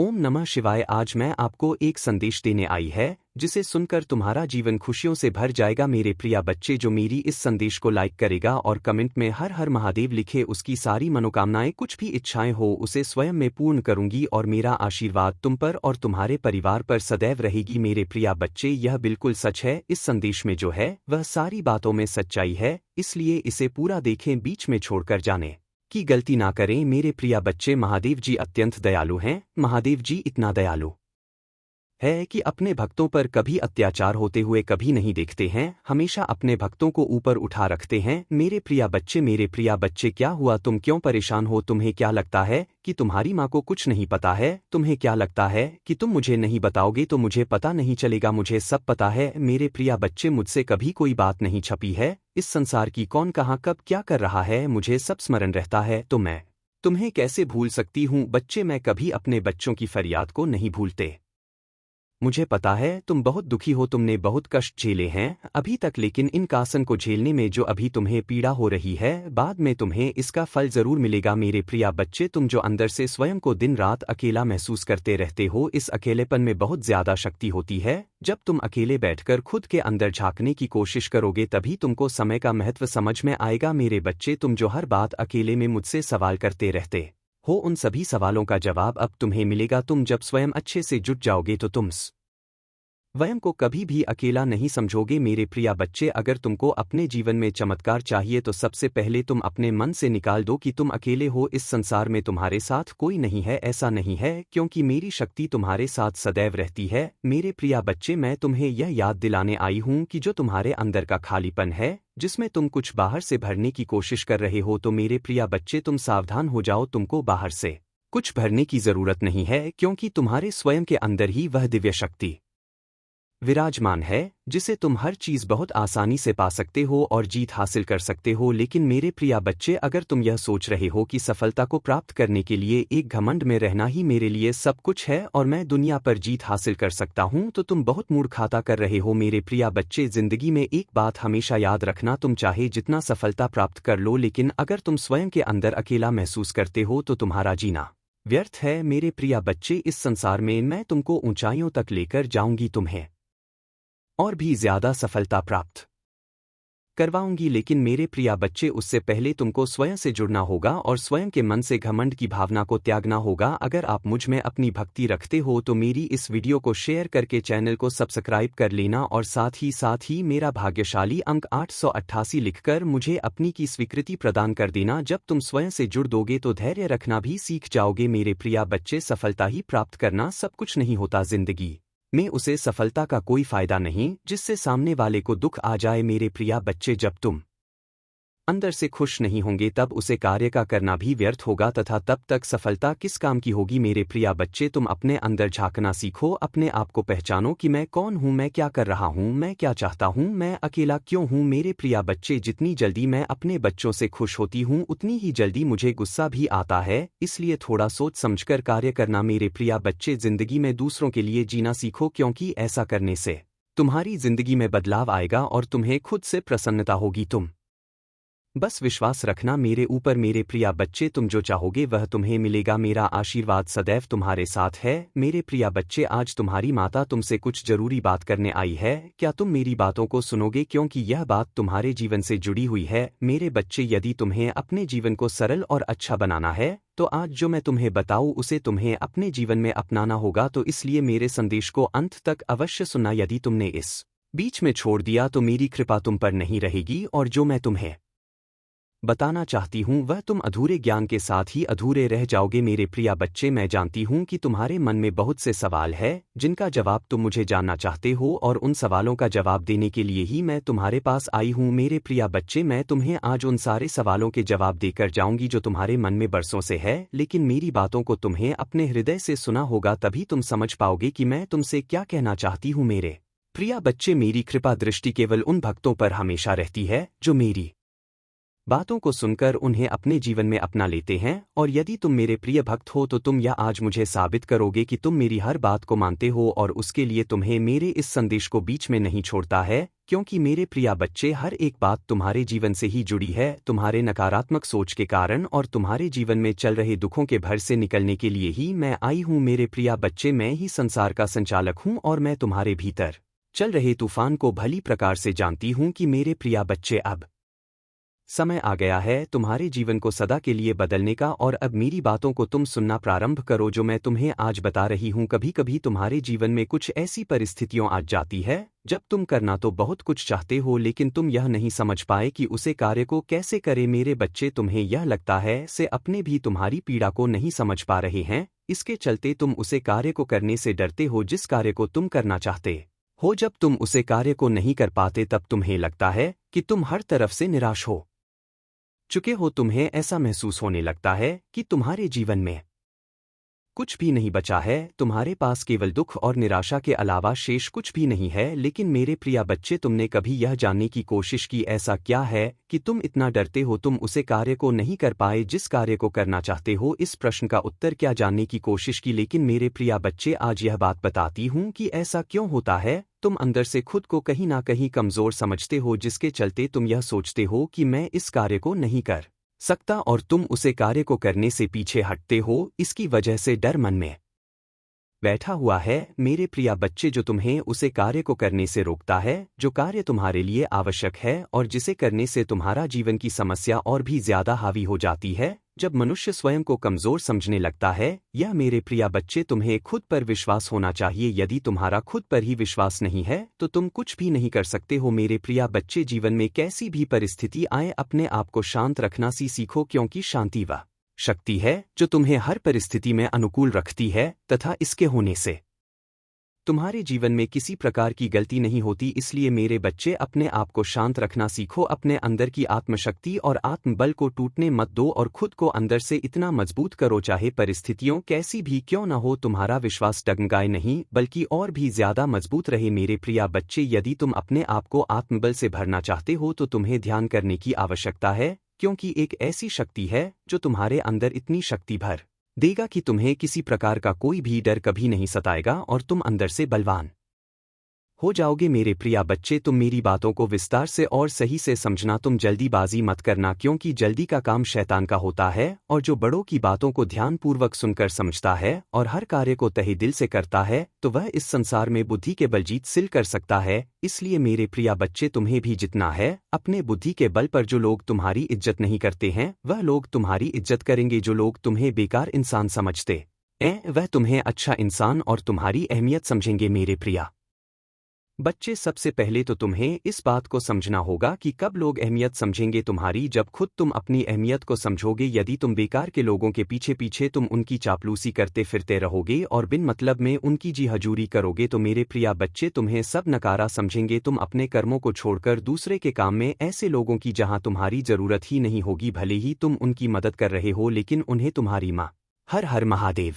ओम नमः शिवाय। आज मैं आपको एक संदेश देने आई है जिसे सुनकर तुम्हारा जीवन खुशियों से भर जाएगा। मेरे प्रिय बच्चे, जो मेरी इस संदेश को लाइक करेगा और कमेंट में हर हर महादेव लिखे, उसकी सारी मनोकामनाएं, कुछ भी इच्छाएं हो, उसे स्वयं में पूर्ण करूंगी और मेरा आशीर्वाद तुम पर और तुम्हारे परिवार पर सदैव रहेगी। मेरे प्रिय बच्चे, यह बिल्कुल सच है। इस संदेश में जो है वह सारी बातों में सच्चाई है, इसलिए इसे पूरा देखें, बीच में छोड़कर जाने की गलती ना करें। मेरे प्रिय बच्चे, महादेव जी अत्यंत दयालु हैं। महादेव जी इतना दयालु है कि अपने भक्तों पर कभी अत्याचार होते हुए कभी नहीं देखते हैं, हमेशा अपने भक्तों को ऊपर उठा रखते हैं। मेरे प्रिय बच्चे, क्या हुआ? तुम क्यों परेशान हो? तुम्हें क्या लगता है कि तुम्हारी माँ को कुछ नहीं पता है? तुम्हें क्या लगता है कि तुम मुझे नहीं बताओगे तो मुझे पता नहीं चलेगा? मुझे सब पता है मेरे प्रिय बच्चे, मुझसे कभी कोई बात नहीं छपी है। इस संसार की कौन कहाँ कब क्या कर रहा है, मुझे सब स्मरण रहता है। तो मैं तुम्हें कैसे भूल सकती हूँ? बच्चे, मैं कभी अपने बच्चों की फरियाद को नहीं भूलते। मुझे पता है तुम बहुत दुखी हो, तुमने बहुत कष्ट झेले हैं अभी तक, लेकिन इन कासन को झेलने में जो अभी तुम्हें पीड़ा हो रही है, बाद में तुम्हें इसका फल जरूर मिलेगा। मेरे प्रिय बच्चे, तुम जो अंदर से स्वयं को दिन रात अकेला महसूस करते रहते हो, इस अकेलेपन में बहुत ज्यादा शक्ति होती है। जब तुम अकेले बैठकर खुद के अंदर झांकने की कोशिश करोगे, तभी तुमको समय का महत्व समझ में आएगा। मेरे बच्चे, तुम जो हर बात अकेले में मुझसे सवाल करते रहते हो, उन सभी सवालों का जवाब अब तुम्हें मिलेगा। तुम जब स्वयं अच्छे से जुट जाओगे तो तुम स्वयं को कभी भी अकेला नहीं समझोगे। मेरे प्रिय बच्चे, अगर तुमको अपने जीवन में चमत्कार चाहिए तो सबसे पहले तुम अपने मन से निकाल दो कि तुम अकेले हो। इस संसार में तुम्हारे साथ कोई नहीं है, ऐसा नहीं है, क्योंकि मेरी शक्ति तुम्हारे साथ सदैव रहती है। मेरे प्रिय बच्चे, मैं तुम्हें यह याद दिलाने आई हूँ कि जो तुम्हारे अंदर का खालीपन है, जिसमें तुम कुछ बाहर से भरने की कोशिश कर रहे हो, तो मेरे प्रिय बच्चे तुम सावधान हो जाओ। तुमको बाहर से कुछ भरने की जरूरत नहीं है, क्योंकि तुम्हारे स्वयं के अंदर ही वह दिव्य शक्ति विराजमान है, जिसे तुम हर चीज बहुत आसानी से पा सकते हो और जीत हासिल कर सकते हो। लेकिन मेरे प्रिय बच्चे, अगर तुम यह सोच रहे हो कि सफलता को प्राप्त करने के लिए एक घमंड में रहना ही मेरे लिए सब कुछ है और मैं दुनिया पर जीत हासिल कर सकता हूं, तो तुम बहुत मूर्खता कर रहे हो। मेरे प्रिय बच्चे, जिंदगी में एक बात हमेशा याद रखना, तुम चाहे जितना सफलता प्राप्त कर लो, लेकिन अगर तुम स्वयं के अंदर अकेला महसूस करते हो तो तुम्हारा जीना व्यर्थ है। मेरे प्रिय बच्चे, इस संसार में मैं तुमको ऊंचाइयों तक लेकर जाऊंगी, तुम्हें और भी ज्यादा सफलता प्राप्त करवाऊंगी, लेकिन मेरे प्रिय बच्चे, उससे पहले तुमको स्वयं से जुड़ना होगा और स्वयं के मन से घमंड की भावना को त्यागना होगा। अगर आप मुझ में अपनी भक्ति रखते हो तो मेरी इस वीडियो को शेयर करके चैनल को सब्सक्राइब कर लेना और साथ ही मेरा भाग्यशाली अंक 888 लिखकर मुझे अपनी की स्वीकृति प्रदान कर देना। जब तुम स्वयं से जुड़ दोगे तो धैर्य रखना भी सीख जाओगे। मेरे प्रिय बच्चे, सफलता ही प्राप्त करना सब कुछ नहीं होता जिंदगी में, उसे सफलता का कोई फायदा नहीं जिससे सामने वाले को दुख आ जाए। मेरे प्रिय बच्चे, जब तुम अंदर से खुश नहीं होंगे तब उसे कार्य का करना भी व्यर्थ होगा, तथा तब तक सफलता किस काम की होगी। मेरे प्रिय बच्चे, तुम अपने अंदर झांकना सीखो, अपने आप को पहचानो कि मैं कौन हूँ, मैं क्या कर रहा हूँ, मैं क्या चाहता हूँ, मैं अकेला क्यों हूँ। मेरे प्रिय बच्चे, जितनी जल्दी मैं अपने बच्चों से खुश होती हूँ, उतनी ही जल्दी मुझे गुस्सा भी आता है, इसलिए थोड़ा सोच समझकर कार्य करना। मेरे प्रिय बच्चे, जिंदगी में दूसरों के लिए जीना सीखो, क्योंकि ऐसा करने से तुम्हारी जिंदगी में बदलाव आएगा और तुम्हें खुद से प्रसन्नता होगी। तुम बस विश्वास रखना मेरे ऊपर। मेरे प्रिय बच्चे, तुम जो चाहोगे वह तुम्हें मिलेगा। मेरा आशीर्वाद सदैव तुम्हारे साथ है। मेरे प्रिय बच्चे, आज तुम्हारी माता तुमसे कुछ जरूरी बात करने आई है। क्या तुम मेरी बातों को सुनोगे, क्योंकि यह बात तुम्हारे जीवन से जुड़ी हुई है। मेरे बच्चे, यदि तुम्हें अपने जीवन को सरल और अच्छा बनाना है तो आज जो मैं तुम्हें बताऊं उसे तुम्हें अपने जीवन में अपनाना होगा, तो इसलिए मेरे संदेश को अंत तक अवश्य सुनना। यदि तुमने इस बीच में छोड़ दिया तो मेरी कृपा तुम पर नहीं रहेगी और जो मैं तुम्हें बताना चाहती हूँ वह तुम अधूरे ज्ञान के साथ ही अधूरे रह जाओगे। मेरे प्रिय बच्चे, मैं जानती हूँ कि तुम्हारे मन में बहुत से सवाल है जिनका जवाब तुम मुझे जानना चाहते हो, और उन सवालों का जवाब देने के लिए ही मैं तुम्हारे पास आई हूँ। मेरे प्रिय बच्चे, मैं तुम्हें आज उन सारे सवालों के जवाब देकर जाऊंगी जो तुम्हारे मन में बरसों से है, लेकिन मेरी बातों को तुम्हें अपने हृदय से सुना होगा, तभी तुम समझ पाओगे कि मैं तुमसे क्या कहना चाहती हूँ। मेरे प्रिय बच्चे, मेरी कृपा दृष्टि केवल उन भक्तों पर हमेशा रहती है जो मेरी बातों को सुनकर उन्हें अपने जीवन में अपना लेते हैं, और यदि तुम मेरे प्रिय भक्त हो तो तुम यह आज मुझे साबित करोगे कि तुम मेरी हर बात को मानते हो, और उसके लिए तुम्हें मेरे इस संदेश को बीच में नहीं छोड़ता है, क्योंकि मेरे प्रिय बच्चे हर एक बात तुम्हारे जीवन से ही जुड़ी है, तुम्हारे नकारात्मक सोच के कारण और तुम्हारे जीवन में चल रहे दुखों के भर से निकलने के लिए ही मैं आई हूँ मेरे प्रिय बच्चे। मैं ही संसार का संचालक हूँ और मैं तुम्हारे भीतर चल रहे तूफान को भली प्रकार से जानती हूँ कि मेरे प्रिय बच्चे अब समय आ गया है तुम्हारे जीवन को सदा के लिए बदलने का और अब मेरी बातों को तुम सुनना प्रारंभ करो जो मैं तुम्हें आज बता रही हूँ। कभी कभी तुम्हारे जीवन में कुछ ऐसी परिस्थितियां आ जाती है जब तुम करना तो बहुत कुछ चाहते हो लेकिन तुम यह नहीं समझ पाए कि उसे कार्य को कैसे करे। मेरे बच्चे तुम्हें यह लगता है से अपने भी तुम्हारी पीड़ा को नहीं समझ पा रहे हैं, इसके चलते तुम उसे कार्य को करने से डरते हो जिस कार्य को तुम करना चाहते हो। जब तुम उसे कार्य को नहीं कर पाते तब तुम्हें लगता है कि तुम हर तरफ से निराश हो चुके हो। तुम्हें ऐसा महसूस होने लगता है कि तुम्हारे जीवन में कुछ भी नहीं बचा है, तुम्हारे पास केवल दुख और निराशा के अलावा शेष कुछ भी नहीं है। लेकिन मेरे प्रिय बच्चे तुमने कभी यह जानने की कोशिश की ऐसा क्या है कि तुम इतना डरते हो तुम उसे कार्य को नहीं कर पाए जिस कार्य को करना चाहते हो। इस प्रश्न का उत्तर क्या जानने की कोशिश की, लेकिन मेरे प्रिय बच्चे आज यह बात बताती हूँ कि ऐसा क्यों होता है। तुम अंदर से खुद को कहीं ना कहीं कमजोर समझते हो जिसके चलते तुम यह सोचते हो कि मैं इस कार्य को नहीं कर सकता और तुम उसे कार्य को करने से पीछे हटते हो। इसकी वजह से डर मन में बैठा हुआ है मेरे प्रिय बच्चे जो तुम्हें उसे कार्य को करने से रोकता है जो कार्य तुम्हारे लिए आवश्यक है और जिसे करने से तुम्हारा जीवन की समस्या और भी ज्यादा हावी हो जाती है। जब मनुष्य स्वयं को कमजोर समझने लगता है, यह मेरे प्रिय बच्चे तुम्हें खुद पर विश्वास होना चाहिए। यदि तुम्हारा खुद पर ही विश्वास नहीं है तो तुम कुछ भी नहीं कर सकते हो। मेरे प्रिय बच्चे जीवन में कैसी भी परिस्थिति आए अपने आप को शांत रखना सीखो क्योंकि शांति वह शक्ति है जो तुम्हें हर परिस्थिति में अनुकूल रखती है तथा इसके होने से तुम्हारे जीवन में किसी प्रकार की गलती नहीं होती। इसलिए मेरे बच्चे अपने आप को शांत रखना सीखो, अपने अंदर की आत्मशक्ति और आत्मबल को टूटने मत दो और खुद को अंदर से इतना मजबूत करो चाहे परिस्थितियों कैसी भी क्यों न हो, तुम्हारा विश्वास डगमगाए नहीं बल्कि और भी ज्यादा मजबूत रहे। मेरे प्रिय बच्चे यदि तुम अपने आप को आत्मबल से भरना चाहते हो तो तुम्हें ध्यान करने की आवश्यकता है, क्योंकि एक ऐसी शक्ति है जो तुम्हारे अंदर इतनी शक्ति भर देगा कि तुम्हें किसी प्रकार का कोई भी डर कभी नहीं सताएगा और तुम अंदर से बलवान हो जाओगे। मेरे प्रिय बच्चे तुम मेरी बातों को विस्तार से और सही से समझना, तुम जल्दीबाजी मत करना क्योंकि जल्दी का काम शैतान का होता है और जो बड़ों की बातों को ध्यानपूर्वक सुनकर समझता है और हर कार्य को तहे दिल से करता है तो वह इस संसार में बुद्धि के बल जीत हासिल कर सकता है। इसलिए मेरे प्रिय बच्चे तुम्हें भी जितना है अपने बुद्धि के बल पर। जो लोग तुम्हारी इज्जत नहीं करते हैं वह लोग तुम्हारी इज्जत करेंगे, जो लोग तुम्हें बेकार इंसान समझते हैं वह तुम्हें अच्छा इंसान और तुम्हारी अहमियत समझेंगे। मेरे प्रिय बच्चे सबसे पहले तो तुम्हें इस बात को समझना होगा कि कब लोग अहमियत समझेंगे तुम्हारी, जब खुद तुम अपनी अहमियत को समझोगे। यदि तुम बेकार के लोगों के पीछे पीछे तुम उनकी चापलूसी करते फिरते रहोगे और बिन मतलब में उनकी जी हजूरी करोगे तो मेरे प्रिय बच्चे तुम्हें सब नकारा समझेंगे। तुम अपने कर्मों को छोड़कर दूसरे के काम में ऐसे लोगों की जहां तुम्हारी जरूरत ही नहीं होगी, भले ही तुम उनकी मदद कर रहे हो लेकिन उन्हें तुम्हारी माँ हर हर महादेव